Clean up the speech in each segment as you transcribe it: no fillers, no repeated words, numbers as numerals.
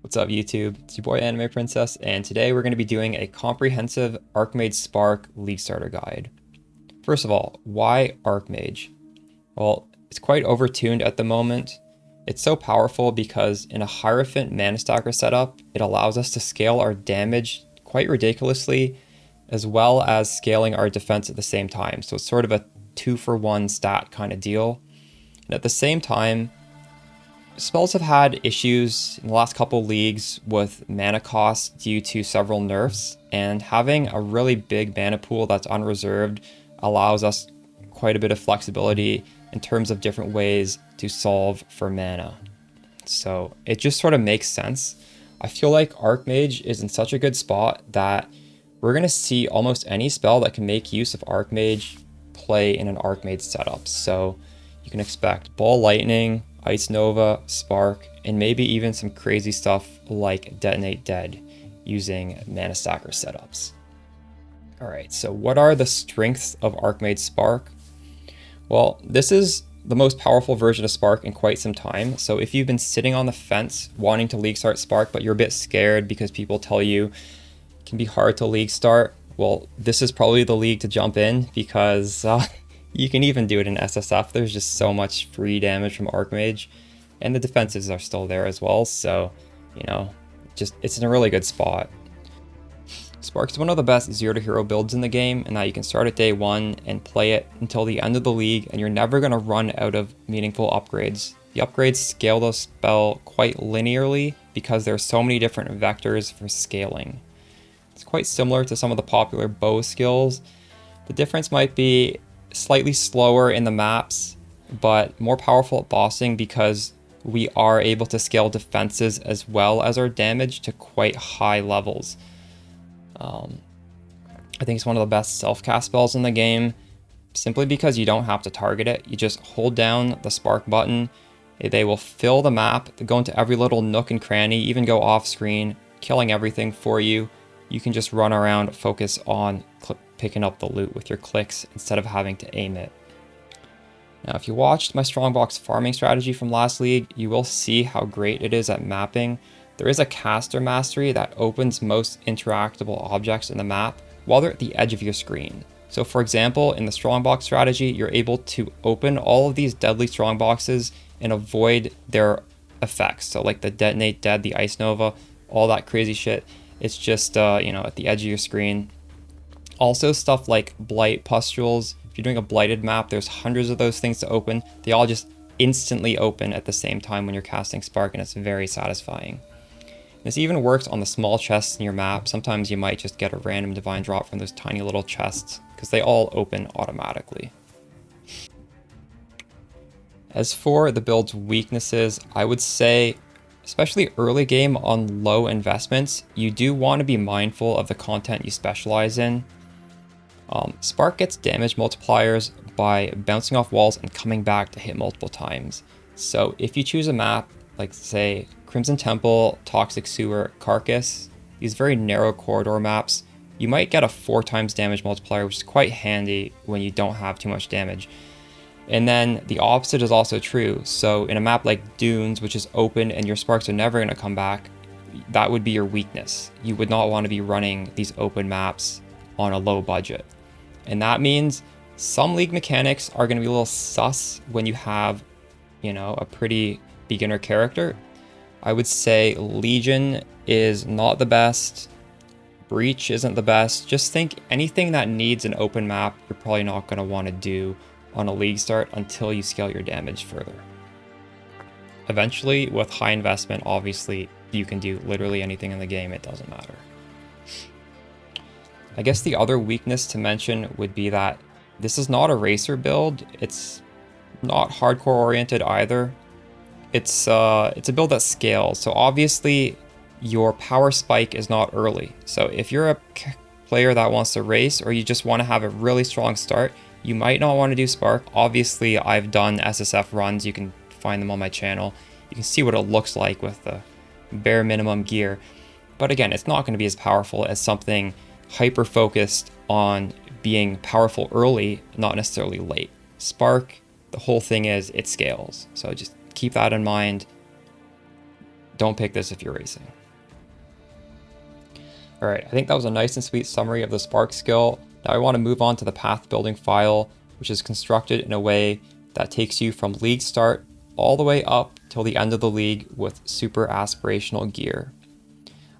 What's up YouTube? It's your boy Anime Princess, and today we're going to be doing a comprehensive Archmage Spark League Starter guide. First of all, why Archmage? Well, it's quite overtuned at the moment. It's so powerful because in a Hierophant Mana Stacker setup, it allows us to scale our damage quite ridiculously, as well as scaling our defense at the same time. So it's sort of a 2-for-1 stat kind of deal. And at the same time, spells have had issues in the last couple leagues with mana cost due to several nerfs, and having a really big mana pool that's unreserved allows us quite a bit of flexibility in terms of different ways to solve for mana. So it just sort of makes sense. I feel like Archmage is in such a good spot that we're going to see almost any spell that can make use of Archmage play in an Archmage setup. So you can expect Ball Lightning, Ice Nova, Spark, and maybe even some crazy stuff like Detonate Dead using Mana Stacker setups. Alright, so what are the strengths of Archmage Spark? Well, this is the most powerful version of Spark in quite some time, so if you've been sitting on the fence wanting to League Start Spark but you're a bit scared because people tell you it can be hard to League Start, well, this is probably the league to jump in because you can even do it in SSF. There's just so much free damage from Archmage, and the defenses are still there as well, so, you know, it's in a really good spot. Spark's one of the best 0 to hero builds in the game, and that you can start at day 1 and play it until the end of the league, and you're never going to run out of meaningful upgrades. The upgrades scale the spell quite linearly because there are so many different vectors for scaling. It's quite similar to some of the popular bow skills. The difference might be slightly slower in the maps, but more powerful at bossing because we are able to scale defenses as well as our damage to quite high levels. I think it's one of the best self-cast spells in the game, simply because you don't have to target it. You just hold down the Spark button, they will fill the map, they go into every little nook and cranny, even go off screen, killing everything for you. You can just run around, focus on picking up the loot with your clicks instead of having to aim it. Now, if you watched my Strongbox farming strategy from last league, you will see how great it is at mapping. There is a caster mastery that opens most interactable objects in the map while they're at the edge of your screen. So for example, in the Strongbox strategy, you're able to open all of these deadly Strongboxes and avoid their effects. So like the Detonate Dead, the Ice Nova, all that crazy shit. It's just, you know, at the edge of your screen. Also stuff like Blight Pustules. If you're doing a blighted map, there's hundreds of those things to open. They all just instantly open at the same time when you're casting Spark, and it's very satisfying. This even works on the small chests in your map. Sometimes you might just get a random divine drop from those tiny little chests because they all open automatically. As for the build's weaknesses, I would say, especially early game on low investments, you do want to be mindful of the content you specialize in. Spark gets damage multipliers by bouncing off walls and coming back to hit multiple times. So if you choose a map, like say Crimson Temple, Toxic Sewer, Carcass, these very narrow corridor maps, you might get a 4 times damage multiplier, which is quite handy when you don't have too much damage. And then the opposite is also true. So in a map like Dunes, which is open and your sparks are never going to come back, that would be your weakness. You would not want to be running these open maps on a low budget. And that means some league mechanics are going to be a little sus when you have, you know, a pretty beginner character. I would say Legion is not the best. Breach isn't the best. Just think anything that needs an open map, you're probably not going to want to do on a league start until you scale your damage further. Eventually, with high investment, obviously, you can do literally anything in the game, it doesn't matter. I guess the other weakness to mention would be that this is not a racer build. It's not hardcore oriented either. It's a build that scales. So obviously your power spike is not early. So if you're a player that wants to race, or you just want to have a really strong start, you might not want to do Spark. Obviously I've done SSF runs. You can find them on my channel. You can see what it looks like with the bare minimum gear. But again, it's not going to be as powerful as something hyper focused on being powerful early, not necessarily late. Spark, the whole thing is it scales. So just keep that in mind. don't pick this if you're racing. All right, I think that was a nice and sweet summary of the Spark skill. Now I want to move on to the path building file, which is constructed in a way that takes you from league start all the way up till the end of the league with super aspirational gear.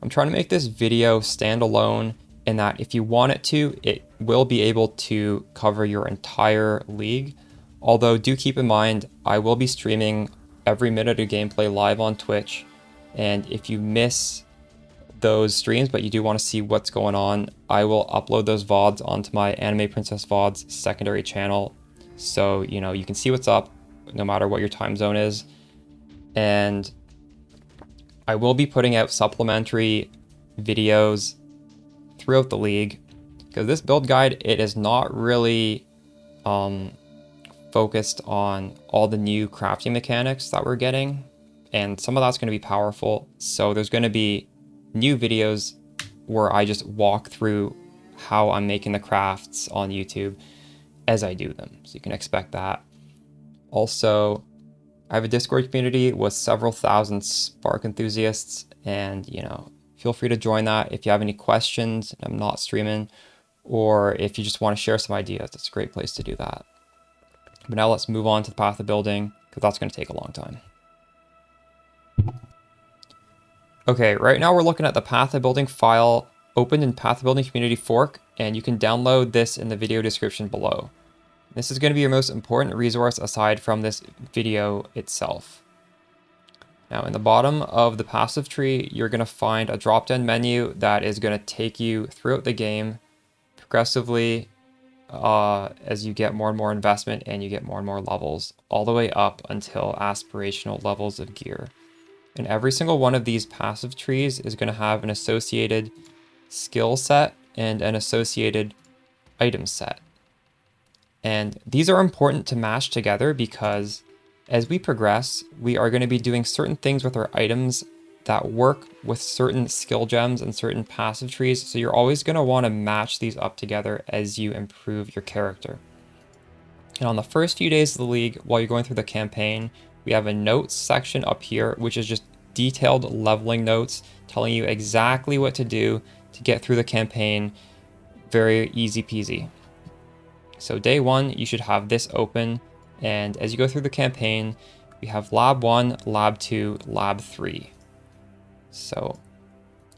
I'm trying to make this video standalone in that if you want it to, it will be able to cover your entire league. Although do keep in mind, I will be streaming every minute of gameplay live on Twitch. And if you miss those streams, but you do want to see what's going on, I will upload those VODs onto my Anime Princess VODs secondary channel. So, you know, you can see what's up no matter what your time zone is. And I will be putting out supplementary videos throughout the league, because this build guide, it is not really focused on all the new crafting mechanics that we're getting, and some of that's going to be powerful. So there's going to be new videos where I just walk through how I'm making the crafts on YouTube as I do them, so you can expect that. Also, I have a Discord community with several thousand Spark enthusiasts, and you know, feel free to join that if you have any questions and I'm not streaming, or if you just want to share some ideas. That's a great place to do that. But now let's move on to the path of building, because that's going to take a long time. Okay, right now we're looking at the path of building file opened in path of building community fork, and you can download this in the video description below. This is going to be your most important resource aside from this video itself. Now in the bottom of the passive tree, you're going to find a drop-down menu that is going to take you throughout the game progressively as you get more and more investment and you get more and more levels, all the way up until aspirational levels of gear. And every single one of these passive trees is going to have an associated skill set and an associated item set. And these are important to mash together because as we progress, we are going to be doing certain things with our items that work with certain skill gems and certain passive trees. So you're always going to want to match these up together as you improve your character. And on the first few days of the league, while you're going through the campaign, we have a notes section up here, which is just detailed leveling notes telling you exactly what to do to get through the campaign. Very easy peasy. So day one, you should have this open. And as you go through the campaign, we have Lab 1, Lab 2, Lab 3. So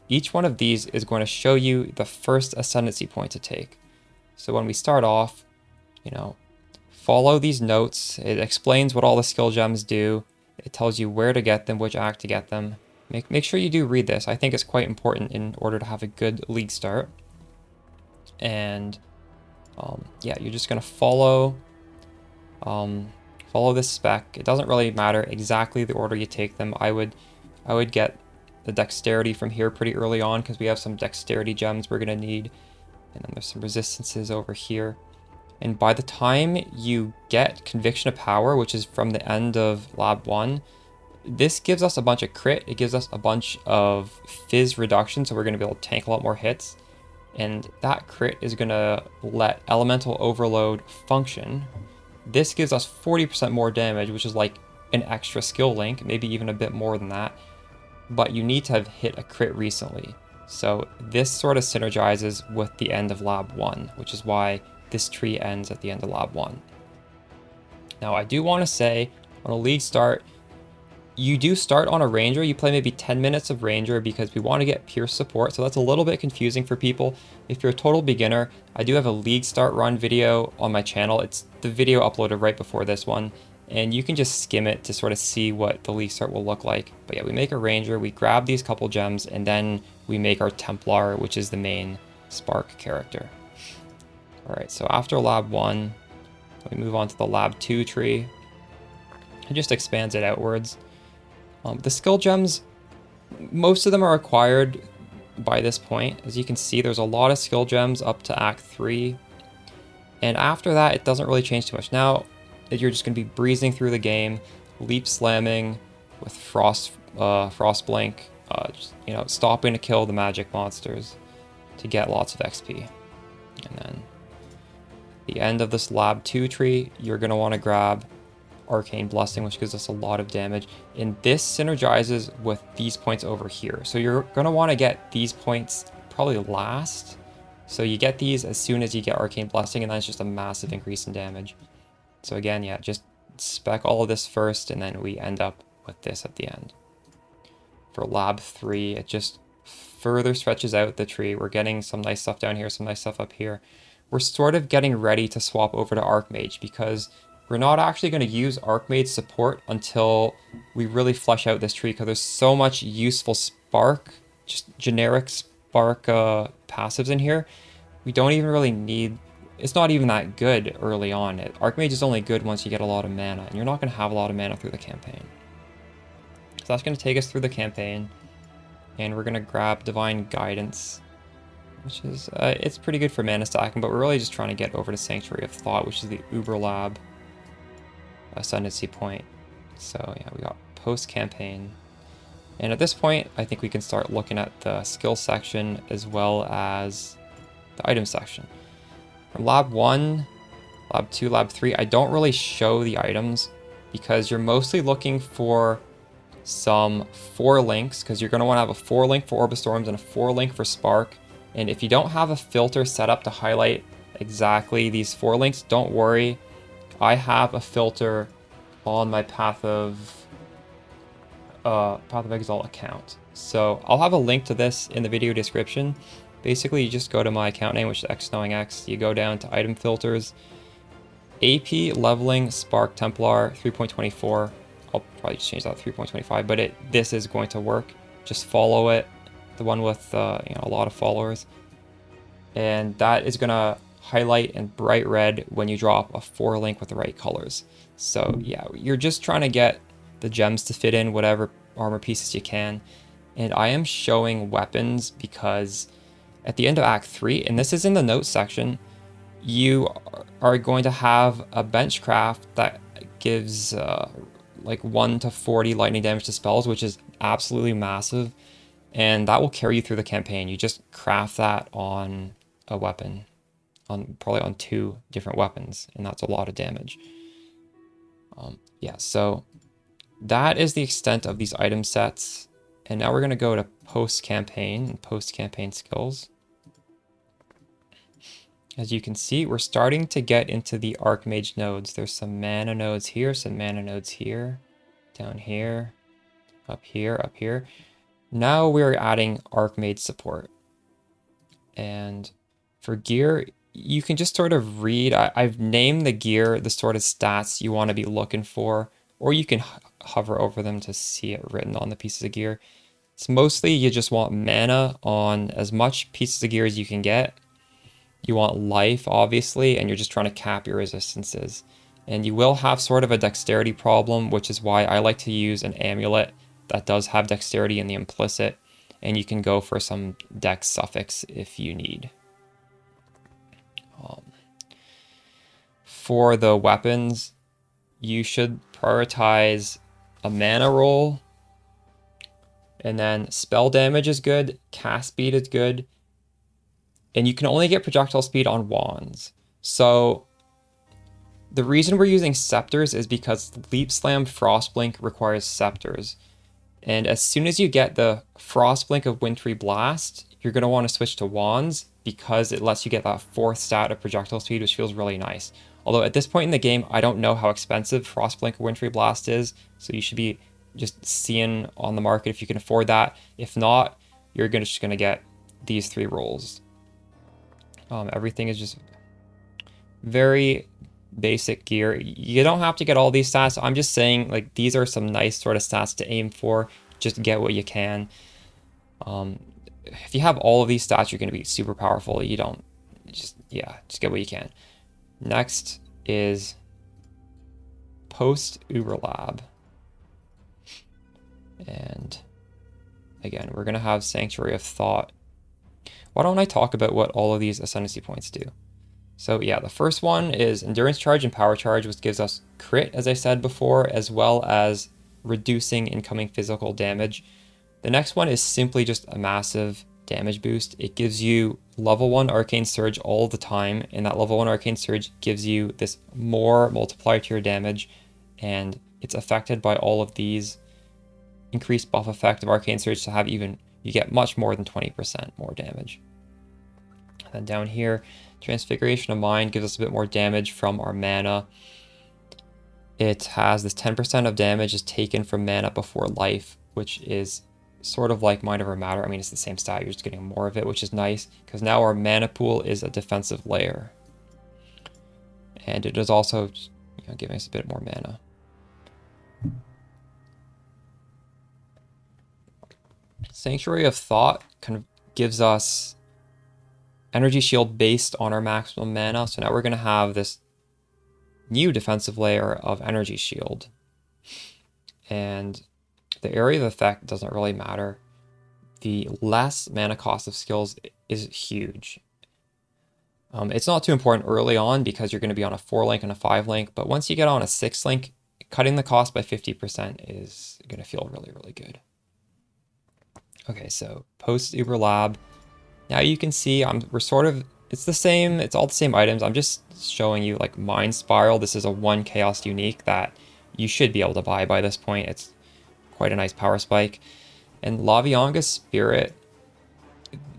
each one of these is going to show you the first ascendancy point to take. So when we start off, you know, follow these notes. It explains what all the skill gems do. It tells you where to get them, which act to get them. Make sure you do read this. I think it's quite important in order to have a good league start. And yeah, you're just going to follow this spec. It doesn't really matter exactly the order you take them. I would get the dexterity from here pretty early on because we have some dexterity gems we're going to need. And then there's some resistances over here. And by the time you get Conviction of Power, which is from the end of Lab 1, this gives us a bunch of crit. It gives us a bunch of fizz reduction, so we're going to be able to tank a lot more hits. And that crit is going to let Elemental Overload function. This gives us 40% more damage, which is like an extra skill link, maybe even a bit more than that. But you need to have hit a crit recently. So this sort of synergizes with the end of Lab 1, which is why this tree ends at the end of Lab 1. Now I do want to say, on a league start, you do start on a Ranger. You play maybe 10 minutes of Ranger because we want to get Pierce support, so that's a little bit confusing for people. If you're a total beginner, I do have a league start run video on my channel. It's the video uploaded right before this one, and you can just skim it to sort of see what the league start will look like. But yeah, we make a Ranger, we grab these couple gems, and then we make our Templar, which is the main Spark character. Alright, so after Lab 1, we move on to the Lab 2 tree. It just expands it outwards. The skill gems, most of them are acquired by this point. As you can see, there's a lot of skill gems up to Act 3. And after that, it doesn't really change too much. Now, you're just going to be breezing through the game, leap slamming with Frost Blink, just, you know, stopping to kill the magic monsters to get lots of XP. And then the end of this Lab 2 tree, you're going to want to grab Arcane Blessing, which gives us a lot of damage. And this synergizes with these points over here. So you're going to want to get these points probably last. So you get these as soon as you get Arcane Blessing, and that's just a massive increase in damage. So again, yeah, just spec all of this first, and then we end up with this at the end. For Lab 3, it just further stretches out the tree. We're getting some nice stuff down here, some nice stuff up here. We're sort of getting ready to swap over to Archmage because we're not actually going to use Archmage support until we really flesh out this tree, because there's so much useful spark, just generic spark passives in here. We don't even really need, it's not even that good early on. Archmage is only good once you get a lot of mana, and you're not going to have a lot of mana through the campaign. So that's going to take us through the campaign, and we're going to grab Divine Guidance, which is, it's pretty good for mana stacking, but we're really just trying to get over to Sanctuary of Thought, which is the Uberlab ascendancy point. So yeah, we got post-campaign. And at this point, I think we can start looking at the skill section as well as the item section. From Lab 1, Lab 2, Lab 3, I don't really show the items because you're mostly looking for some 4 links, because you're going to want to have a 4 link for Orb of Storms and a 4 link for Spark. And if you don't have a filter set up to highlight exactly these 4 links, don't worry. I have a filter on my Path of Exile account. So I'll have a link to this in the video description. Basically, you just go to my account name, which is XKnowingX. You go down to item filters, AP leveling Spark Templar 3.24. I'll probably just change that to 3.25, but this is going to work. Just follow it, the one with a lot of followers, and that is going to highlight in bright red when you drop a 4 link with the right colors. So yeah, you're just trying to get the gems to fit in whatever armor pieces you can. And I am showing weapons because at the end of Act 3, and this is in the notes section, you are going to have a benchcraft that gives like 1 to 40 lightning damage to spells, which is absolutely massive, and that will carry you through the campaign. You just craft that on a weapon, probably on 2 different weapons, and that's a lot of damage. Yeah, so that is the extent of these item sets, and now we're going to go to post-campaign and post-campaign skills. As you can see, we're starting to get into the Archmage nodes. There's some mana nodes here, some mana nodes here, down here, up here, up here. Now we're adding Archmage support. And for gear, you can just sort of read. I've named the gear the sort of stats you want to be looking for, or you can hover over them to see it written on the pieces of gear. It's mostly you just want mana on as much pieces of gear as you can get. You want life, obviously, and you're just trying to cap your resistances. And you will have sort of a dexterity problem, which is why I like to use an amulet that does have dexterity in the implicit, and you can go for some dex suffix if you need. For the weapons, you should prioritize a mana roll, and then spell damage is good, cast speed is good, and you can only get projectile speed on wands. So the reason we're using scepters is because Leap Slam Frostblink requires scepters. And as soon as you get the Frostblink of Wintry Blast, you're going to want to switch to wands because it lets you get that 4th stat of projectile speed, which feels really nice. Although at this point in the game, I don't know how expensive Frostblink of Wintry Blast is, so you should be just seeing on the market if you can afford that. If not, you're just going to get these 3 rolls. Everything is just very basic gear. You don't have to get all these stats. I'm just saying, like, these are some nice sort of stats to aim for. Just get what you can. If you have all of these stats, you're going to be super powerful. You don't, just get what you can. Next is post Uberlab. And again, we're going to have Sanctuary of Thought. Why don't I talk about what all of these ascendancy points do? So yeah, the first one is Endurance Charge and Power Charge, which gives us crit, as I said before, as well as reducing incoming physical damage. The next one is simply just a massive damage boost. It gives you level 1 Arcane Surge all the time, and that level 1 Arcane Surge gives you this more multiplier to your damage. and it's affected by all of these increased buff effect of Arcane Surge to have even, you get much more than 20% more damage. And then down here, Transfiguration of Mind gives us a bit more damage from our mana. It has this 10% of damage is taken from mana before life, which is sort of like Mind Over Matter. I mean, it's the same stat, you're just getting more of it, which is nice, because now our mana pool is a defensive layer. And it is also, you know, giving us a bit more mana. Sanctuary of Thought kind of gives us energy shield based on our maximum mana. So now we're going to have this new defensive layer of energy shield. And the area of effect doesn't really matter. The less mana cost of skills is huge. It's not too important early on because you're going to be on a 4-link and a 5-link, but once you get on a 6-link, cutting the cost by 50% is going to feel really, really good. Okay, so post Uberlab. Now you can see we're sort of, it's the same, it's all the same items. I'm just showing you like Mind Spiral. This is a 1 Chaos unique that you should be able to buy by this point. It's quite a nice power spike. And Lavianga's Spirit,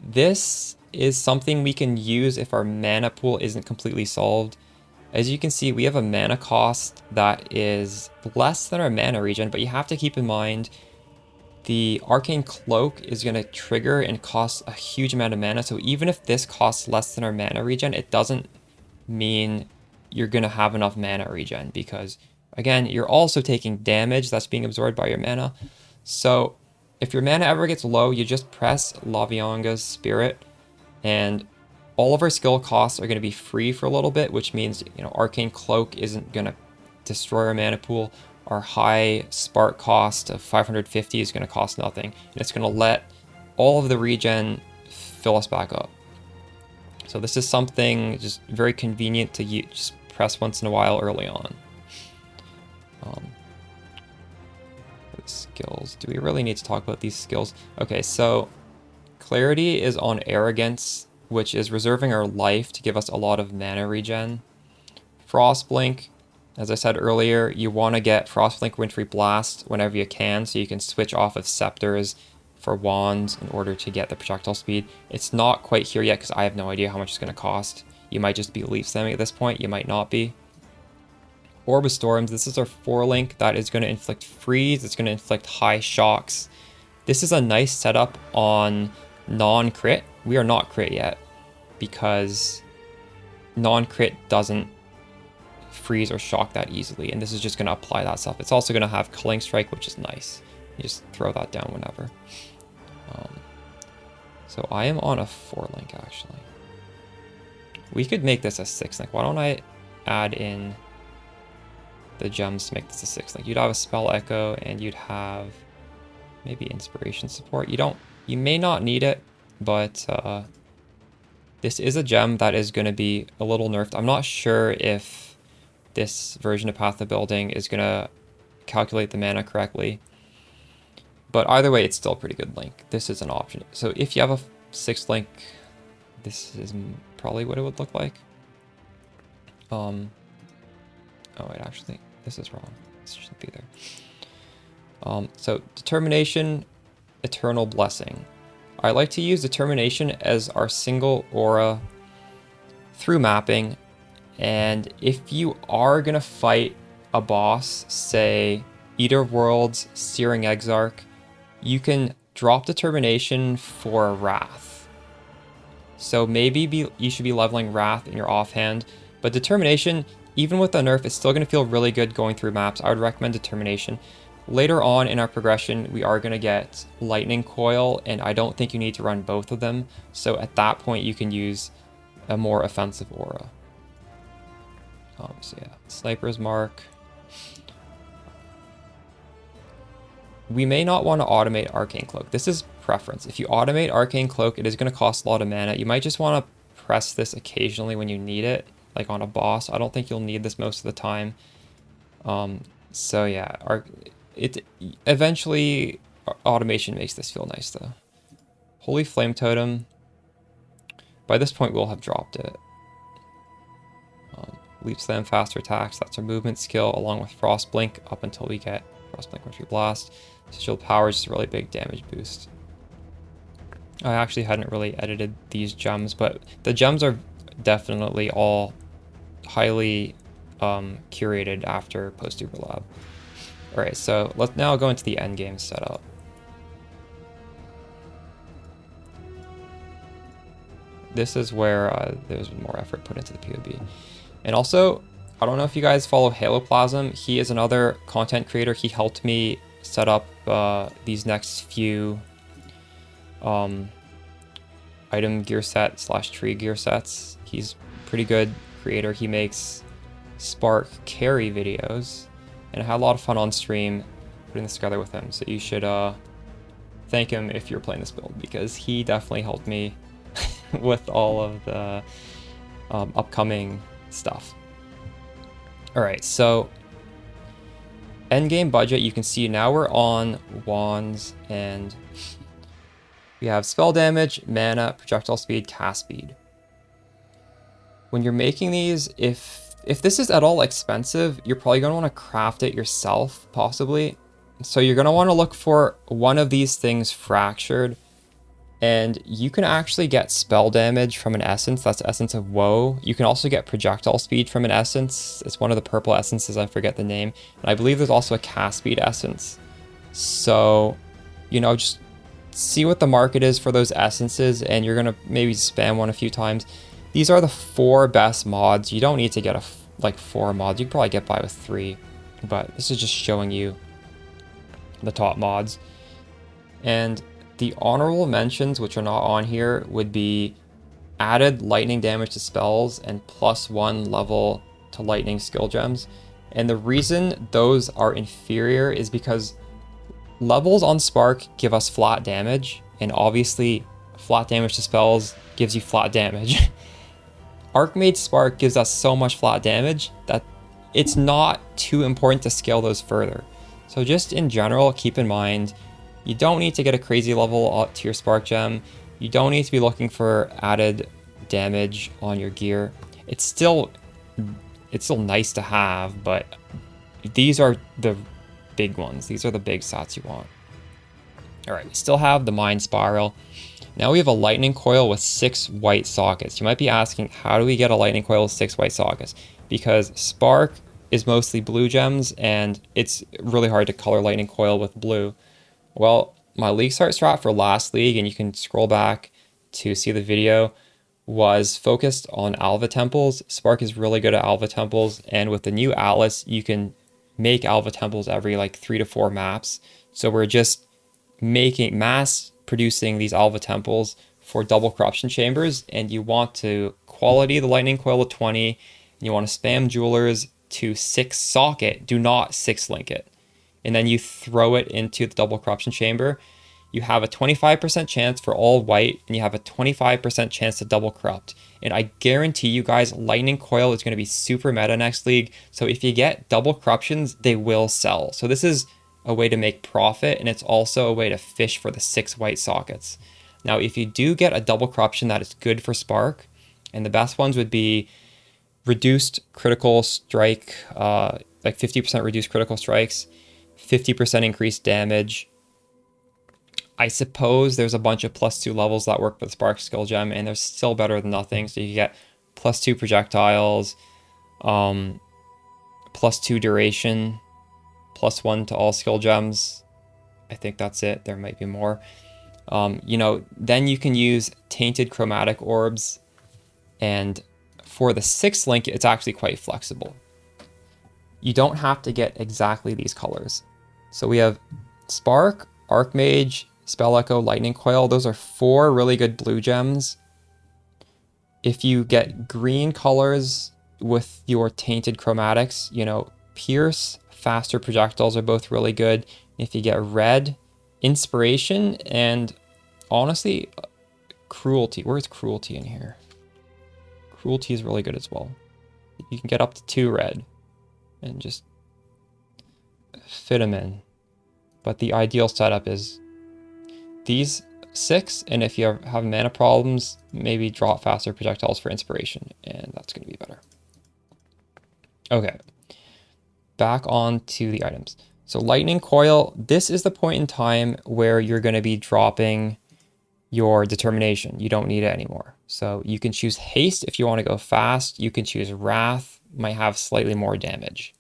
this is something we can use if our mana pool isn't completely solved. As you can see, we have a mana cost that is less than our mana regen, but you have to keep in mind the Arcane Cloak is going to trigger and cost a huge amount of mana. So even if this costs less than our mana regen, it doesn't mean you're going to have enough mana regen, because again, you're also taking damage that's being absorbed by your mana. So if your mana ever gets low, you just press Lavianga's Spirit, and all of our skill costs are going to be free for a little bit, which means, you know, Arcane Cloak isn't going to destroy our mana pool. Our high spark cost of 550 is going to cost nothing. And it's going to let all of the regen fill us back up. So this is something just very convenient to use, just press once in a while early on. Skills. Do we really need to talk about these skills? Okay, so Clarity is on Arrogance, which is reserving our life to give us a lot of mana regen. Frostblink, as I said earlier, you want to get Frostblink Wintry Blast whenever you can, so you can switch off of Scepters for Wands in order to get the projectile speed. It's not quite here yet because I have no idea how much it's going to cost. You might just be leaf slamming at this point, you might not be. Orb of Storms, this is our 4-link that is going to inflict freeze, it's going to inflict high shocks. This is a nice setup on non-crit. We are not crit yet because non-crit doesn't freeze or shock that easily, and this is just going to apply that stuff. It's also going to have Culling Strike, which is nice. You just throw that down whenever. So I am on a 4-link actually. We could make this a 6-link. Why don't I add in the gems to make this a 6-link? You'd have a Spell Echo and you'd have maybe Inspiration Support. You may not need it, but this is a gem that is going to be a little nerfed. I'm not sure if this version of Path of Building is going to calculate the mana correctly, but either way, it's still a pretty good link. This is an option. So if you have a 6-link, this is probably what it would look like. Oh wait, actually, this is wrong. This shouldn't be there. So Determination, Eternal Blessing. I like to use Determination as our single aura through mapping, and if you are gonna fight a boss, say Eater of Worlds, Searing Exarch, you can drop Determination for Wrath. So maybe you should be leveling Wrath in your offhand, but Determination, even with the nerf, it's still going to feel really good going through maps. I would recommend Determination. Later on in our progression, we are going to get Lightning Coil, and I don't think you need to run both of them. So at that point, you can use a more offensive aura. So yeah, Sniper's Mark. We may not want to automate Arcane Cloak. This is preference. If you automate Arcane Cloak, it is going to cost a lot of mana. You might just want to press this occasionally when you need it, like on a boss. I don't think you'll need this most of the time. So yeah, eventually automation makes this feel nice though. Holy Flame Totem. By this point, we'll have dropped it. Leap Slam, faster attacks. That's our movement skill, along with Frost Blink up until we get Frost Blink Wintry Blast. Sigil Power is just a really big damage boost. I actually hadn't really edited these gems, but the gems are definitely all highly curated after post Uberlab. Alright, so let's now go into the endgame setup. This is where there's more effort put into the PoB. And also, I don't know if you guys follow Haloplasm. He is another content creator. He helped me set up these next few item gear set / tree gear sets. He's a pretty good creator. He makes Spark carry videos, and I had a lot of fun on stream putting this together with him. So you should thank him if you're playing this build, because he definitely helped me with all of the upcoming stuff. Alright, so endgame budget, you can see now we're on wands, and we have spell damage, mana, projectile speed, cast speed. When you're making these, if this is at all expensive, you're probably going to want to craft it yourself, possibly. So you're going to want to look for one of these things fractured, and you can actually get spell damage from an essence. That's Essence of Woe. You can also get projectile speed from an essence. It's one of the purple essences, I forget the name. And I believe there's also a cast speed essence. So, you know, just see what the market is for those essences, and you're going to maybe spam one a few times. These are the 4 best mods. You don't need to get like 4 mods. You can probably get by with 3, but this is just showing you the top mods. And the honorable mentions, which are not on here, would be added lightning damage to spells and +1 level to lightning skill gems. And the reason those are inferior is because levels on Spark give us flat damage, and obviously flat damage to spells gives you flat damage. Archmage Spark gives us so much flat damage that it's not too important to scale those further. So just in general, keep in mind, you don't need to get a crazy level to your Spark gem. You don't need to be looking for added damage on your gear. It's still nice to have, but these are the big ones. These are the big stats you want. All right, we still have the Mind Spiral. Now we have a lightning coil with 6 white sockets. You might be asking, how do we get a lightning coil with 6 white sockets? Because Spark is mostly blue gems, and it's really hard to color lightning coil with blue. Well, my Leaguestart strat for last league, and you can scroll back to see the video, was focused on Alva Temples. Spark is really good at Alva Temples, and with the new Atlas, you can make Alva Temples every like 3 to 4 maps. So we're just mass producing these Alva Temples for double corruption chambers, and you want to quality the lightning coil to 20, and you want to spam jewelers to 6 socket. Do not 6 link it. And then you throw it into the double corruption chamber. You have a 25% chance for all white, and you have a 25% chance to double corrupt. And I guarantee you guys, lightning coil is going to be super meta next league. So if you get double corruptions, they will sell. So this is a way to make profit, and it's also a way to fish for the 6 white sockets. Now, if you do get a double corruption, that is good for Spark, and the best ones would be reduced critical strike, like 50% reduced critical strikes, 50% increased damage. I suppose there's a bunch of +2 levels that work with Spark skill gem, and they're still better than nothing. So you get +2 projectiles, +2 duration, +1 to all skill gems. I think that's it. There might be more. You know, then you can use tainted chromatic orbs, and for the 6 link, it's actually quite flexible. You don't have to get exactly these colors. So we have Spark, Archmage, Spell Echo, Lightning Coil. Those are 4 really good blue gems. If you get green colors with your tainted chromatics, you know, Pierce, faster projectiles are both really good. If you get red, Inspiration, and honestly, Cruelty. Where's Cruelty in here? Cruelty is really good as well. You can get up to 2 red and just fit them in. But the ideal setup is these 6, and if you have mana problems, maybe drop faster projectiles for Inspiration, and that's going to be better. Okay, back on to the items. So lightning coil, this is the point in time where you're going to be dropping your determination. You don't need it anymore. So you can choose haste if you want to go fast. You can choose wrath, might have slightly more damage.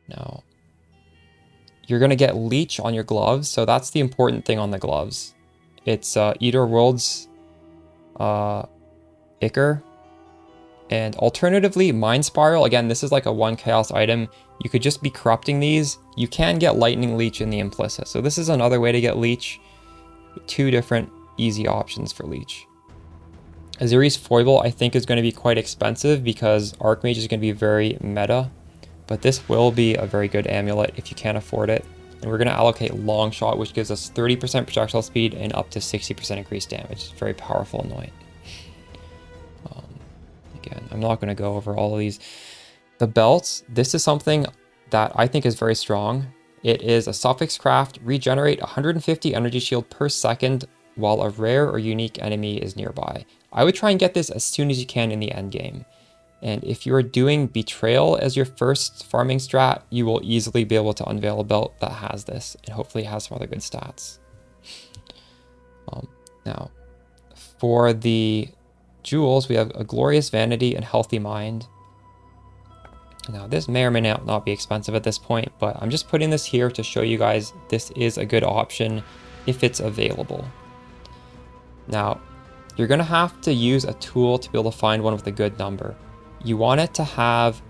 Now, you're going to get leech on your gloves. So that's the important thing on the gloves. It's Eater World's Ichor. And alternatively, Mind Spiral, again, this is like a 1 chaos item. You could just be corrupting these. You can get Lightning Leech in the implicit. So this is another way to get Leech. 2 different easy options for Leech. Aziri's Foible, I think, is going to be quite expensive because Archmage is going to be very meta. But this will be a very good amulet if you can't afford it. And we're going to allocate Long Shot, which gives us 30% projectile speed and up to 60% increased damage. It's very powerful anoint. Again, I'm not going to go over all of these. The belts, this is something that I think is very strong. It is a suffix craft, regenerate 150 energy shield per second while a rare or unique enemy is nearby. I would try and get this as soon as you can in the end game. And if you are doing Betrayal as your first farming strat, you will easily be able to unveil a belt that has this, and hopefully it has some other good stats. Now, for the jewels, we have a Glorious Vanity and Healthy Mind. Now, this may or may not be expensive at this point, but I'm just putting this here to show you guys this is a good option if it's available. Now, you're going to have to use a tool to be able to find one with a good number. You want it to have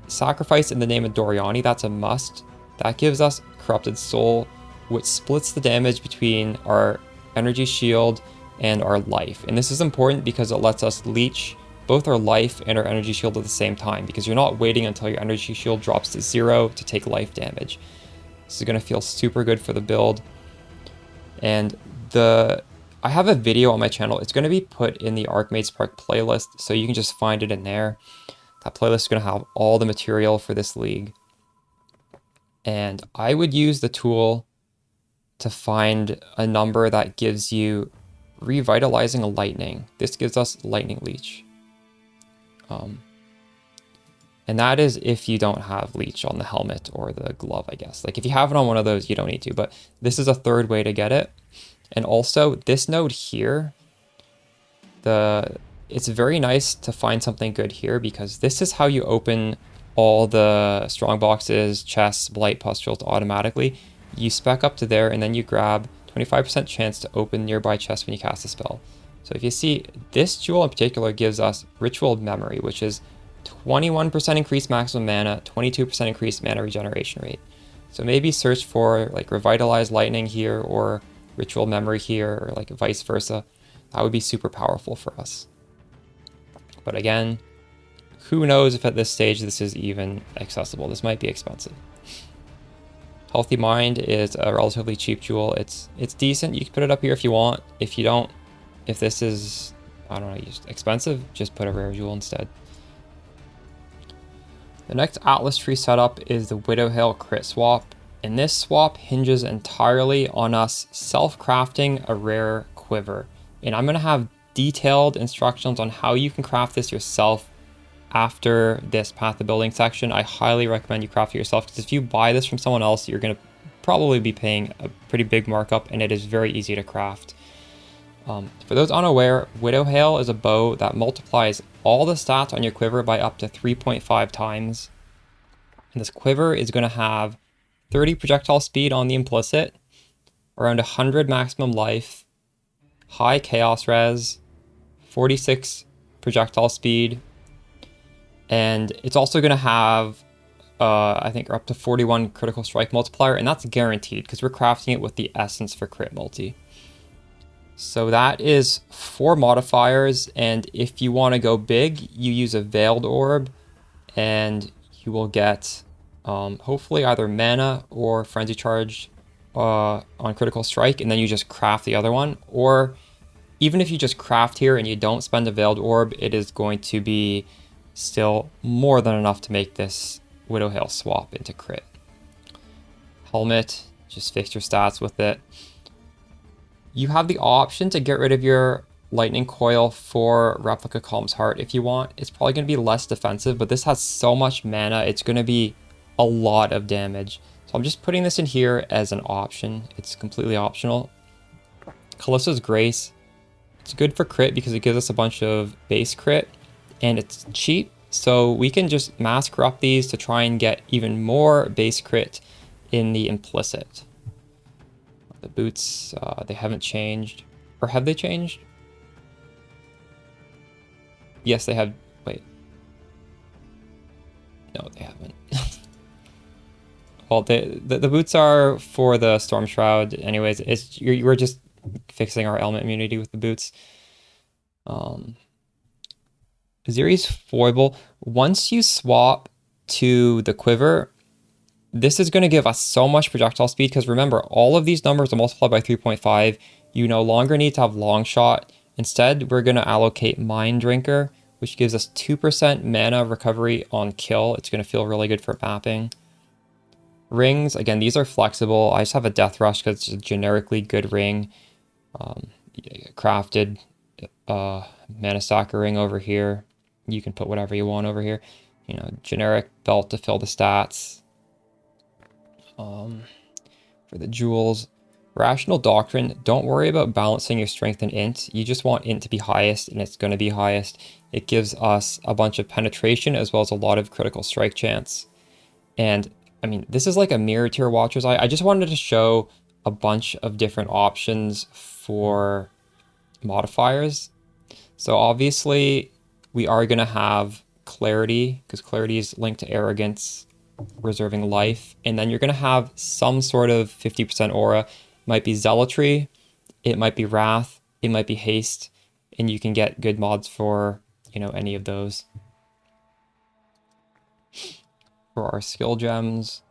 Sacrifice in the Name of Doriani. That's a must. That gives us Corrupted Soul, which splits the damage between our energy shield and our life. And this is important because it lets us leech both our life and our energy shield at the same time, because you're not waiting until your energy shield drops to 0 to take life damage. This is going to feel super good for the build. And I have a video on my channel. It's going to be put in the Archmage Spark playlist, so you can just find it in there. That playlist is going to have all the material for this league. And I would use the tool to find a number that gives you Revitalizing a Lightning. This gives us Lightning Leech. And that is if you don't have Leech on the helmet or the glove, I guess. Like if you have it on one of those, you don't need to, but this is a third way to get it. And also this node here, it's very nice to find something good here because this is how you open all the strong boxes, chests, blight, pustules automatically. You spec up to there and then you grab 25% chance to open nearby chests when you cast a spell. So if you see, this jewel in particular gives us Ritual Memory, which is 21% increased maximum mana, 22% increased mana regeneration rate. So maybe search for like Revitalized Lightning here or Ritual Memory here, or like vice versa. That would be super powerful for us. But again, who knows if at this stage this is even accessible. This might be expensive. Healthy Mind is a relatively cheap jewel. It's decent. You can put it up here if you want. If you don't, if this is, I don't know, just expensive, just put a rare jewel instead. The next Atlas Tree setup is the Widowhail crit swap. And this swap hinges entirely on us self-crafting a rare quiver. And I'm going to have detailed instructions on how you can craft this yourself after this Path of Building section. I highly recommend you craft it yourself, because if you buy this from someone else, you're going to probably be paying a pretty big markup, and it is very easy to craft. For those unaware, Widowhail is a bow that multiplies all the stats on your quiver by up to 3.5 times. And this quiver is going to have 30 projectile speed on the implicit, around 100 maximum life, high chaos res, 46 projectile speed, and it's also going to have, I think, up to 41 critical strike multiplier, and that's guaranteed because we're crafting it with the essence for crit multi. So that is 4 modifiers, and if you want to go big, you use a Veiled Orb, and you will get hopefully either mana or Frenzy Charge on critical strike, and then you just craft the other one. Or even if you just craft here and you don't spend a Veiled Orb, it is going to be still more than enough to make this Widowhail swap into crit. Helmet, just fix your stats with it. You have the option to get rid of your Lightning Coil for Replica Calm's Heart if you want. It's probably going to be less defensive, but this has so much mana, it's going to be a lot of damage. So I'm just putting this in here as an option. It's completely optional. Callisto's Grace. It's good for crit because it gives us a bunch of base crit, and it's cheap. So we can just mass corrupt these to try and get even more base crit in the implicit. The boots, they haven't changed. Or have they changed? Yes, they have. Wait. No, they haven't. Well, the boots are for the Storm Shroud. Anyways, we're just fixing our element immunity with the boots. Ziri's Foible. Once you swap to the Quiver, this is going to give us so much projectile speed, because remember, all of these numbers are multiplied by 3.5. You no longer need to have Long Shot. Instead, we're going to allocate Mind Drinker, which gives us 2% mana recovery on kill. It's going to feel really good for mapping. Rings, again, these are flexible. I just have a Death Rush because it's a generically good ring. Crafted mana stacker ring over here. You can put whatever you want over here. You know, generic belt to fill the stats. For the jewels, Rational Doctrine, don't worry about balancing your strength and int. You just want int to be highest, and it's going to be highest. It gives us a bunch of penetration as well as a lot of critical strike chance. And I mean, this is like a mirror to your Watcher's Eye. I just wanted to show a bunch of different options for modifiers. So obviously we are going to have Clarity, because Clarity is linked to Arrogance, reserving life. And then you're going to have some sort of 50% aura. It might be Zealotry, it might be Wrath, it might be Haste, and you can get good mods for, you know, any of those. For our skill gems,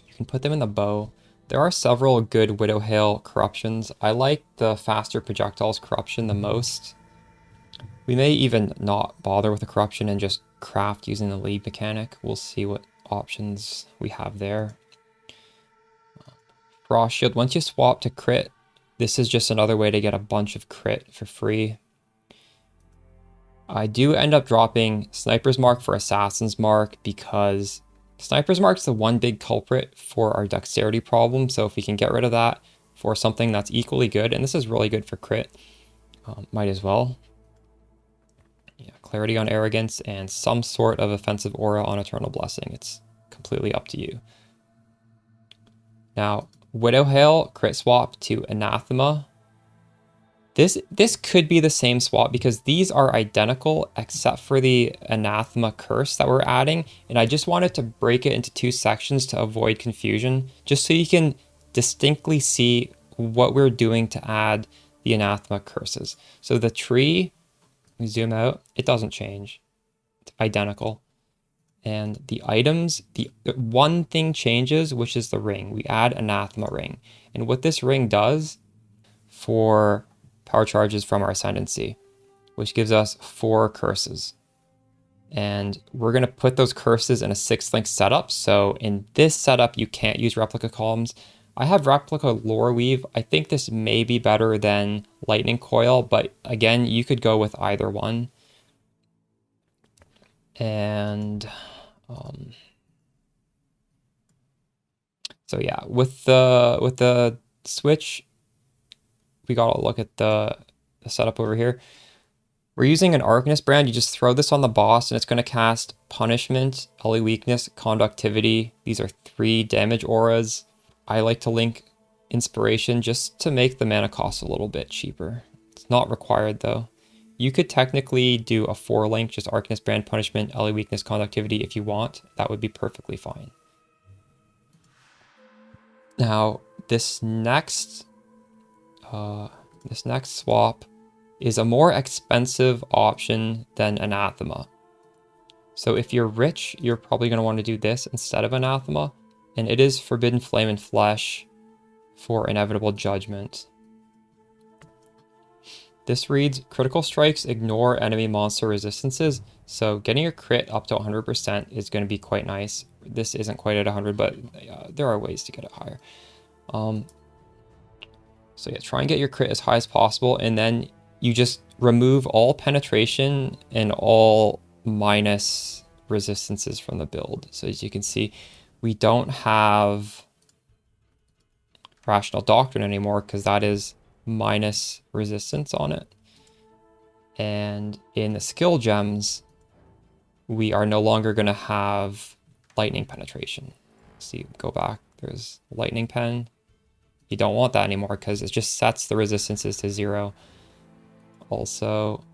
you can put them in the bow. There are several good Widowhail corruptions. I like the faster projectiles corruption the most. We may even not bother with the corruption and just craft using the lead mechanic. We'll see what options we have there. Frost Shield, once you swap to crit, this is just another way to get a bunch of crit for free. I do end up dropping Sniper's Mark for Assassin's Mark because Sniper's Mark's the one big culprit for our dexterity problem. So if we can get rid of that for something that's equally good, and this is really good for crit, might as well. Yeah, Clarity on Arrogance and some sort of offensive aura on Eternal Blessing. It's completely up to you. Now, Widowhail crit swap to Anathema. This could be the same swap because these are identical except for the Anathema curse that we're adding. And I just wanted to break it into two sections to avoid confusion, just so you can distinctly see what we're doing to add the Anathema curses. So the tree, we zoom out, it doesn't change. It's identical. And the items, the one thing changes, which is the ring. We add Anathema ring. And what this ring does for power charges from our Ascendancy, which gives us 4 curses. And we're going to put those curses in a 6-link setup. So in this setup, you can't use replica columns. I have replica lore weave. I think this may be better than lightning coil, but again, you could go with either one. And so yeah, with the switch, we gotta look at the setup over here. We're using an Arcanist brand. You just throw this on the boss and it's going to cast Punishment, LE Weakness, Conductivity. These are 3 damage auras. I like to link Inspiration just to make the mana cost a little bit cheaper. It's not required though. You could technically do a 4-link, just Arcanist brand, Punishment, LE Weakness, Conductivity if you want. That would be perfectly fine. Now, this next swap is a more expensive option than Anathema. So if you're rich, you're probably going to want to do this instead of Anathema, and it is Forbidden Flame and Flesh for Inevitable Judgment. This reads, critical strikes ignore enemy monster resistances, so getting your crit up to 100% is going to be quite nice. This isn't quite at 100, but there are ways to get it higher. So yeah, try and get your crit as high as possible, and then you just remove all penetration and all minus resistances from the build. So as you can see, we don't have Rational Doctrine anymore because that is minus resistance on it. And in the skill gems, we are no longer going to have lightning penetration. See, go back, there's lightning pen. You don't want that anymore because it just sets the resistances to 0. Also,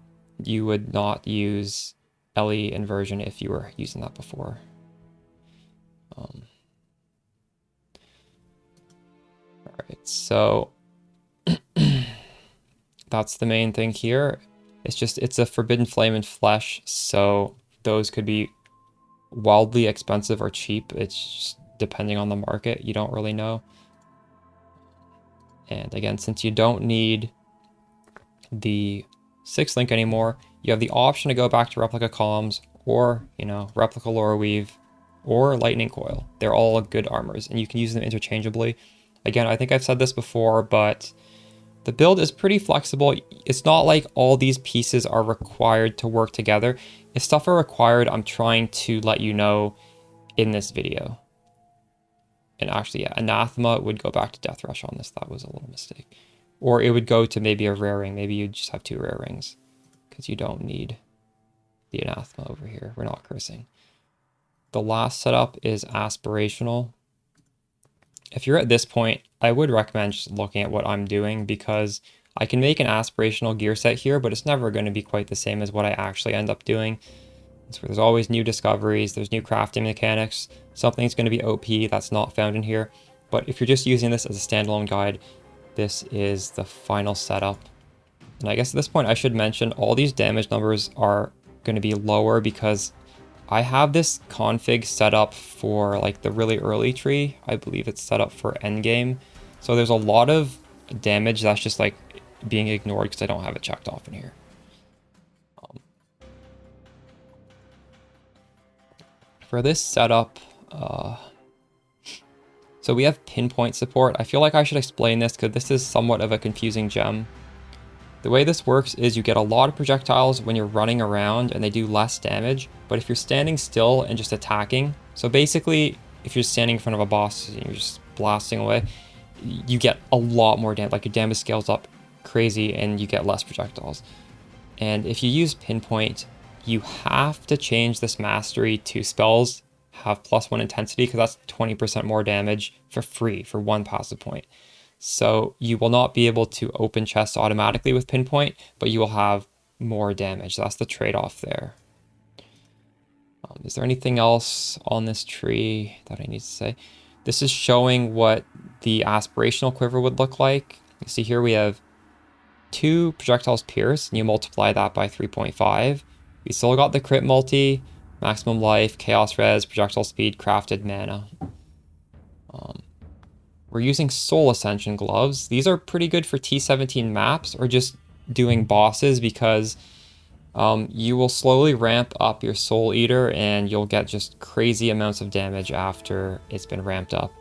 you would not use LE inversion if you were using that before. Alright, so that's the main thing here. It's a Forbidden Flame and Flesh, so those could be wildly expensive or cheap. It's just depending on the market. You don't really know. And again, since you don't need the 6 link anymore, you have the option to go back to Replica Columns or, you know, Replica Lore Weave or Lightning Coil. They're all good armors and you can use them interchangeably. Again, I think I've said this before, but the build is pretty flexible. It's not like all these pieces are required to work together. If stuff are required, I'm trying to let you know in this video. And actually, yeah, Anathema would go back to Death Rush on this. That was a little mistake. Or it would go to maybe a rare ring. Maybe you just have 2 rare rings because you don't need the Anathema over here. We're not cursing. The last setup is Aspirational. If you're at this point, I would recommend just looking at what I'm doing because I can make an aspirational gear set here, but it's never going to be quite the same as what I actually end up doing. So there's always new discoveries, there's new crafting mechanics, something's going to be OP that's not found in here. But if you're just using this as a standalone guide, this is the final setup. And I guess at this point I should mention all these damage numbers are going to be lower because I have this config set up for like the really early tree. I believe it's set up for endgame. So there's a lot of damage that's just like being ignored because I don't have it checked off in here. For this setup, so we have pinpoint support. I feel like I should explain this because this is somewhat of a confusing gem. The way this works is you get a lot of projectiles when you're running around and they do less damage, but if you're standing still and just attacking, so basically if you're standing in front of a boss and you're just blasting away, you get a lot more damage, like your damage scales up crazy and you get less projectiles. And if you use pinpoint, you have to change this mastery to spells have +1 intensity because that's 20% more damage for free for 1 passive point. So you will not be able to open chests automatically with pinpoint, but you will have more damage. That's the trade-off there. Is there anything else on this tree that I need to say? This is showing what the aspirational quiver would look like. You see here we have 2 projectiles pierce, and you multiply that by 3.5. We still got the crit multi, maximum life, chaos res, projectile speed, crafted mana. We're using Soul Ascension gloves. These are pretty good for T17 maps or just doing bosses because you will slowly ramp up your Soul Eater and you'll get just crazy amounts of damage after it's been ramped up.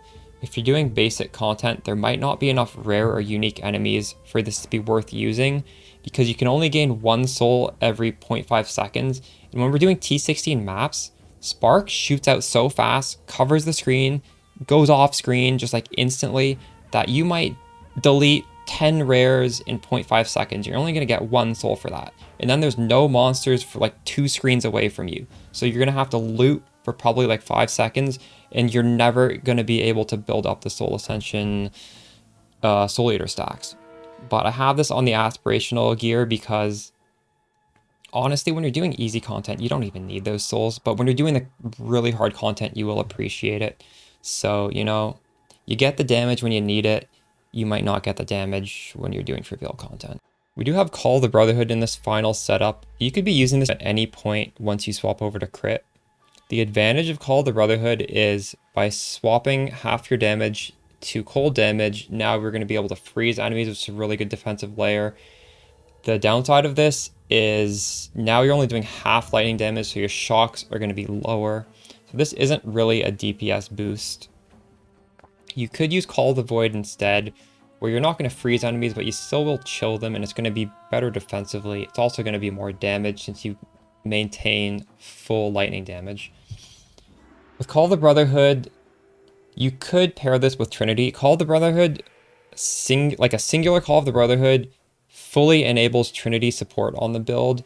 If you're doing basic content, there might not be enough rare or unique enemies for this to be worth using because you can only gain 1 soul every 0.5 seconds. And when we're doing T16 maps, Spark shoots out so fast, covers the screen, goes off screen just like instantly that you might delete 10 rares in 0.5 seconds. You're only going to get 1 soul for that. And then there's no monsters for like 2 screens away from you. So you're going to have to loot for probably like 5 seconds and you're never going to be able to build up the Soul Ascension Soul Eater stacks. But I have this on the aspirational gear because honestly, when you're doing easy content, you don't even need those souls. But when you're doing the really hard content, you will appreciate it. So, you know, you get the damage when you need it. You might not get the damage when you're doing trivial content. We do have Call the Brotherhood in this final setup. You could be using this at any point once you swap over to crit. The advantage of Call the Brotherhood is by swapping half your damage to cold damage, now we're going to be able to freeze enemies, which is a really good defensive layer. The downside of this is now you're only doing half lightning damage, so your shocks are going to be lower. So this isn't really a DPS boost. You could use Call the Void instead, where you're not going to freeze enemies, but you still will chill them, and it's going to be better defensively. It's also going to be more damage since you maintain full lightning damage. With Call of the Brotherhood, you could pair this with Trinity. Call of the Brotherhood, like a singular Call of the Brotherhood, fully enables Trinity support on the build.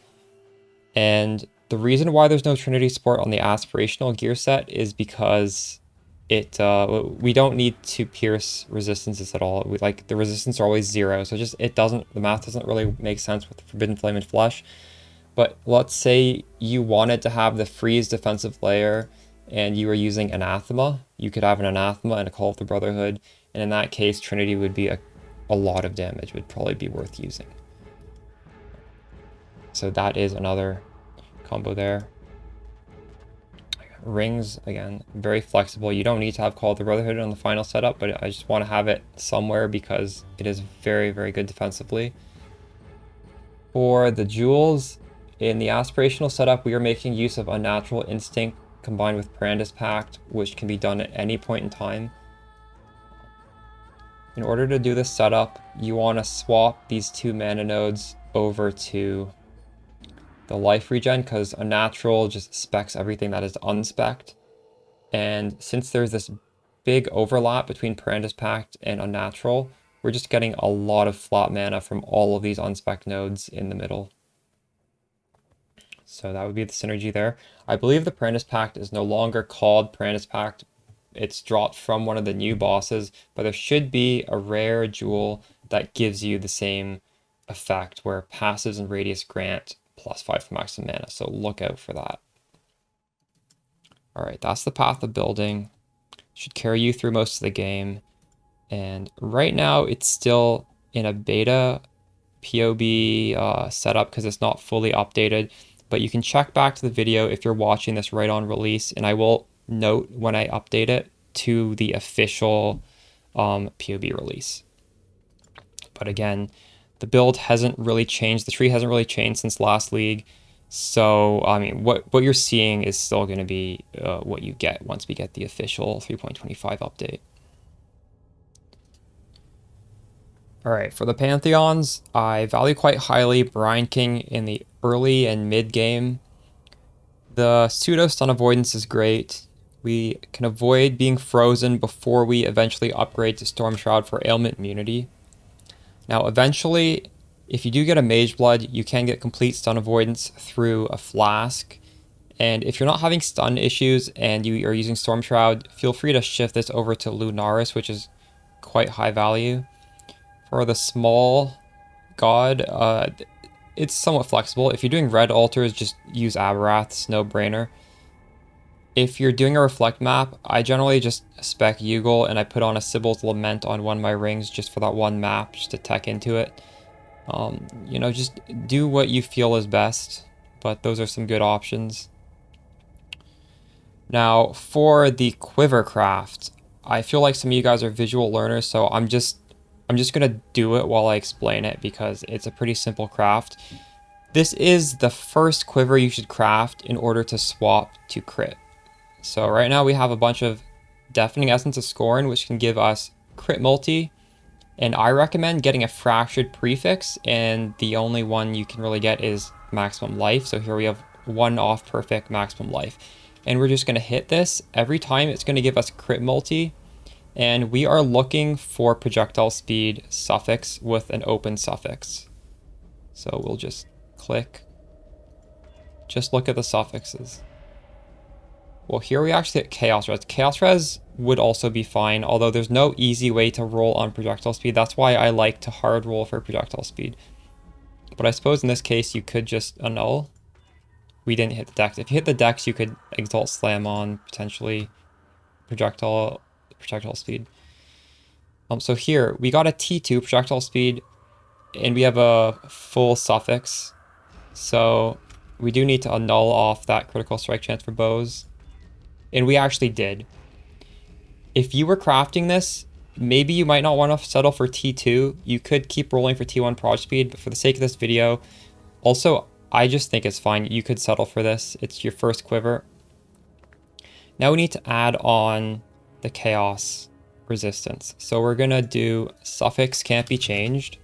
And the reason why there's no Trinity support on the Aspirational gear set is because we don't need to pierce resistances at all. Like the resistance are always 0, so the math doesn't really make sense with Forbidden Flame and Flesh. But let's say you wanted to have the freeze defensive layer and you were using Anathema. You could have an Anathema and a Call of the Brotherhood, and in that case Trinity would be a lot of damage, would probably be worth using. So that is another combo there. Rings, again, very flexible. You don't need to have Call of the Brotherhood on the final setup, but I just want to have it somewhere because it is very, very good defensively. For the jewels, in the Aspirational setup, we are making use of Unnatural Instinct combined with Brandis Pact, which can be done at any point in time. In order to do this setup, you want to swap these 2 mana nodes over to the life regen, because Unnatural just specs everything that is unspec'd. And since there's this big overlap between Brandis Pact and Unnatural, we're just getting a lot of flat mana from all of these unspec'd nodes in the middle. So that would be the synergy there. I believe the Brandis Pact is no longer called Brandis Pact. It's dropped from one of the new bosses, but there should be a rare jewel that gives you the same effect where passives and radius grant +5 for maximum mana, so look out for that. Alright, that's the path of building. Should carry you through most of the game. And right now it's still in a beta PoE setup because it's not fully updated. But you can check back to the video if you're watching this right on release, and I will note when I update it to the official PoE release. But again, the build hasn't really changed. The tree hasn't really changed since last league. So, I mean, what you're seeing is still going to be what you get once we get the official 3.25 update. Alright, for the Pantheons, I value quite highly Brine King in the early and mid game. The pseudo stun avoidance is great. We can avoid being frozen before we eventually upgrade to Storm Shroud for ailment immunity. Now, eventually, if you do get a Mage Blood, you can get complete stun avoidance through a flask. And if you're not having stun issues and you are using Storm Shroud, feel free to shift this over to Lunaris, which is quite high value. For the small god, it's somewhat flexible. If you're doing red altars, just use Aberath's, no brainer. If you're doing a reflect map, I generally just spec Yugal and I put on a Sibyl's Lament on one of my rings just for that one map, just to tech into it. You know, just do what you feel is best, but those are some good options. Now, for the QUIVER craft, I feel like some of you guys are visual learners, so I'm just gonna do it while I explain it because it's a pretty simple craft. This is the first quiver you should craft in order to swap to crit. So right now we have a bunch of Deafening Essence of Scorn, which can give us crit multi, and I recommend getting a Fractured Prefix, and the only one you can really get is Maximum Life. So here we have 1 off perfect Maximum Life, and we're just gonna hit this every time. It's gonna give us crit multi. And we are looking for projectile speed suffix with an open suffix. So we'll just click. Just look at the suffixes. Well, here we actually hit Chaos Res. Chaos Res would also be fine, although there's no easy way to roll on projectile speed. That's why I like to hard roll for projectile speed. But I suppose in this case you could just annul. We didn't hit the dex. If you hit the dex, you could Exalt Slam on potentially projectile speed. So here we got a T2 projectile speed and we have a full suffix, so we do need to annul off that critical strike chance for bows, and we actually did. If you were crafting this, maybe you might not want to settle for T2. You could keep rolling for T1 proj speed, but for the sake of this video, also I just think it's fine. You could settle for this. It's your first quiver. Now we need to add on the chaos resistance. So we're gonna do suffix can't be changed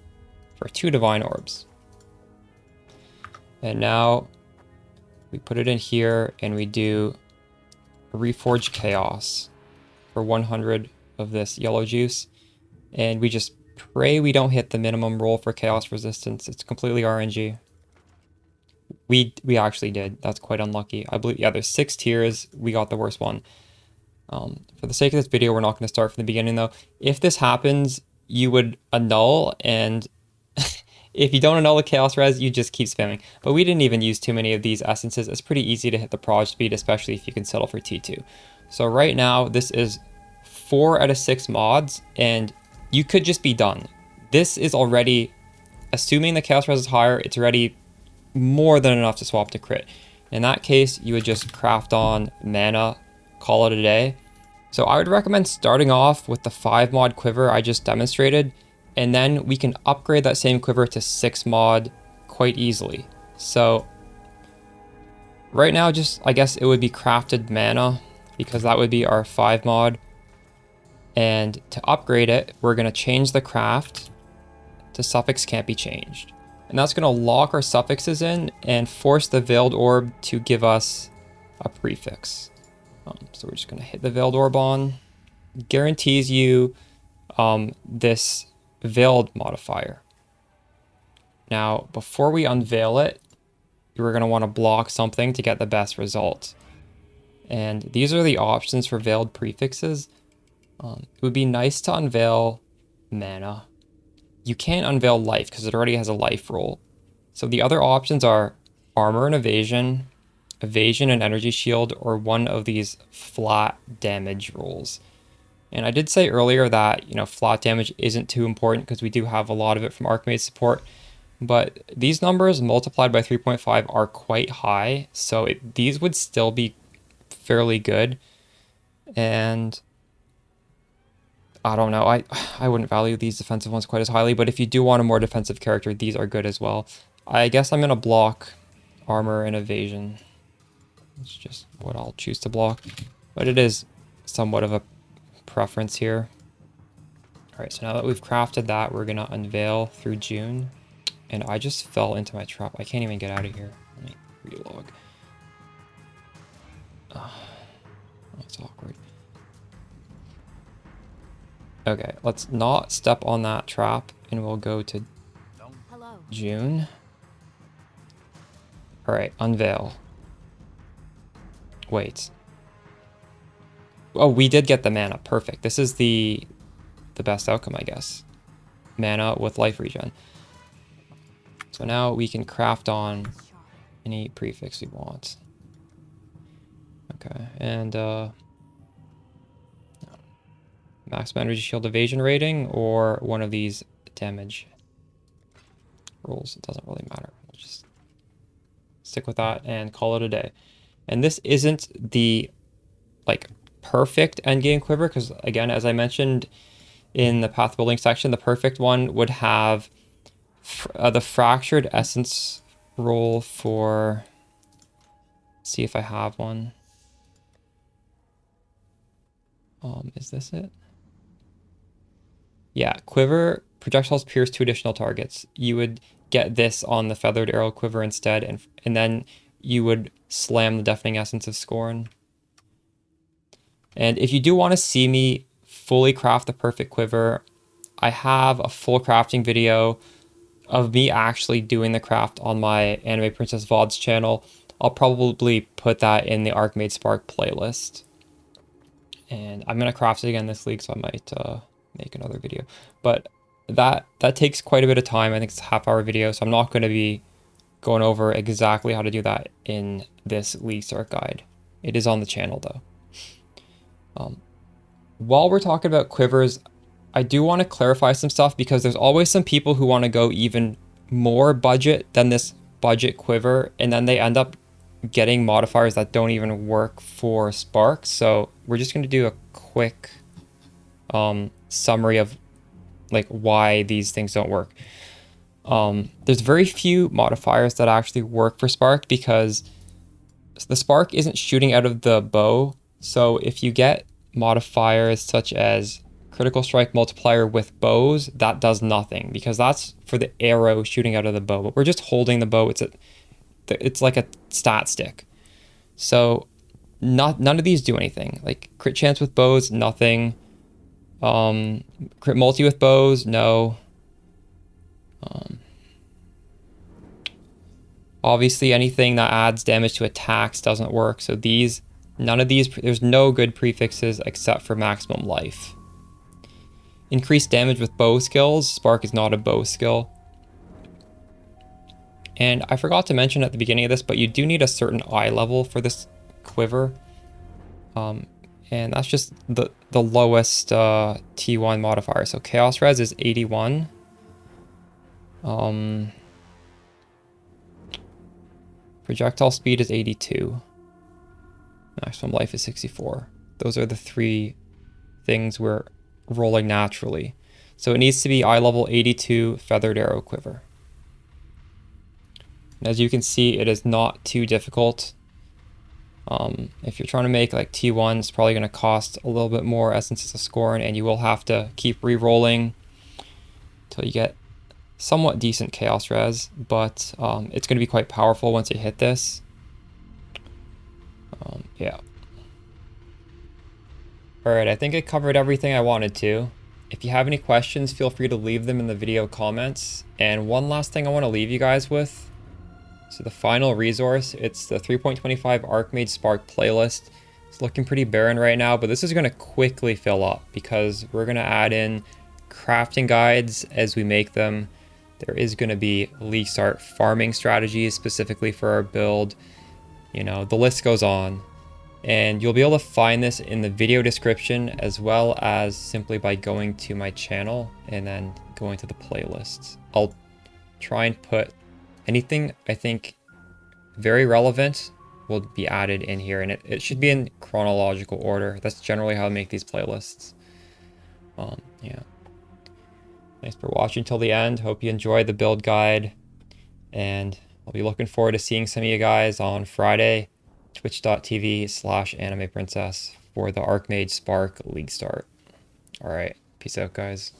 for 2 divine orbs. And now we put it in here and we do reforge chaos for 100 of this yellow juice. And we just pray we don't hit the minimum roll for chaos resistance. It's completely RNG. We actually did. That's quite unlucky. I believe, yeah, there's 6 tiers. We got the worst one. For the sake of this video, we're not going to start from the beginning though. If this happens, you would annul, and if you don't annul the chaos res, you just keep spamming. But we didn't even use too many of these essences. It's pretty easy to hit the proj speed, especially if you can settle for T2. So right now, this is 4 out of 6 mods, and you could just be done. This is already, assuming the chaos res is higher, it's already more than enough to swap to crit. In that case, you would just craft on mana, call it a day. So I would recommend starting off with the 5 mod quiver I just demonstrated, and then we can upgrade that same quiver to 6 mod quite easily. So right now, just, I guess it would be crafted mana, because that would be our 5 mod. And to upgrade it, we're going to change the craft to suffix can't be changed. And that's going to lock our suffixes in and force the veiled orb to give us a prefix. So we're just going to hit the veiled orb on. Guarantees you this veiled modifier. Now, before we unveil it, we're going to want to block something to get the best result. And these are the options for veiled prefixes. It would be nice to unveil mana. You can't unveil life because it already has a life roll. So the other options are armor and evasion, evasion and energy shield, or one of these flat damage rolls. And I did say earlier that, you know, flat damage isn't too important because we do have a lot of it from Archmage support, but these numbers multiplied by 3.5 are quite high, so these would still be fairly good. And I don't know, I wouldn't value these defensive ones quite as highly, but if you do want a more defensive character, these are good as well. I guess I'm going to block armor and evasion. It's just what I'll choose to block, but it is somewhat of a preference here. All right, so now that we've crafted that, we're going to unveil through June. And I just fell into my trap. I can't even get out of here. Let me relog. Oh, that's awkward. Okay, let's not step on that trap, and we'll go to June. All right, unveil. Wait. Oh, we did get the mana. Perfect. This is the best outcome, I guess. Mana with life regen. So now we can craft on any prefix we want. Okay, and maximum energy shield evasion rating or one of these damage rolls. It doesn't really matter. We'll just stick with that and call it a day. And this isn't the like perfect endgame quiver because, again, as I mentioned in the path building section, the perfect one would have the fractured essence roll for, let's see if I have one. Is this it? Yeah, quiver projectiles pierce 2 additional targets. You would get this on the feathered arrow quiver instead, and then you would slam the deafening essence of scorn. And if you do want to see me fully craft the perfect quiver, I have a full crafting video of me actually doing the craft on my Anime Princess VODs channel. I'll probably put that in the Archmage Spark playlist. And I'm going to craft it again this week, so I might make another video. But that takes quite a bit of time. I think it's a half-hour video, so I'm not going to be going over exactly how to do that in this Leaguestart guide. It is on the channel, though. While we're talking about quivers, I do want to clarify some stuff because there's always some people who want to go even more budget than this budget quiver, and then they end up getting modifiers that don't even work for Spark. So we're just going to do a quick summary of like why these things don't work. There's very few modifiers that actually work for Spark because the Spark isn't shooting out of the bow. So if you get modifiers such as critical strike multiplier with bows, that does nothing because that's for the arrow shooting out of the bow. But we're just holding the bow. It's like a stat stick. So none of these do anything. Like crit chance with bows, nothing. Crit multi with bows, no. Obviously anything that adds damage to attacks doesn't work. So none of these, there's no good prefixes except for maximum life. Increased damage with bow skills. Spark is not a bow skill. And I forgot to mention at the beginning of this, but you do need a certain eye level for this quiver. And that's just the lowest T1 modifier. So Chaos Res is 81. Projectile speed is 82. Maximum life is 64. Those are the three things we're rolling naturally. So it needs to be eye level 82 feathered arrow quiver. And as you can see, it is not too difficult. If you're trying to make like T1, it's probably going to cost a little bit more Essences of Scorn, and you will have to keep re-rolling until you get somewhat decent Chaos Res, but it's going to be quite powerful once you hit this. Yeah. Alright, I think I covered everything I wanted to. If you have any questions, feel free to leave them in the video comments. And one last thing I want to leave you guys with. So the final resource, it's the 3.25 Archmage Spark playlist. It's looking pretty barren right now, but this is going to quickly fill up because we're going to add in crafting guides as we make them. There is going to be Leaguestart farming strategies specifically for our build. You know, the list goes on. And you'll be able to find this in the video description as well as simply by going to my channel and then going to the playlists. I'll try and put anything I think very relevant will be added in here, and it should be in chronological order. That's generally how I make these playlists. Yeah. Thanks for watching till the end. Hope you enjoyed the build guide, and I'll be looking forward to seeing some of you guys on Friday, twitch.tv/animeprincess for the Archmage Spark Leaguestart. All right, peace out, guys.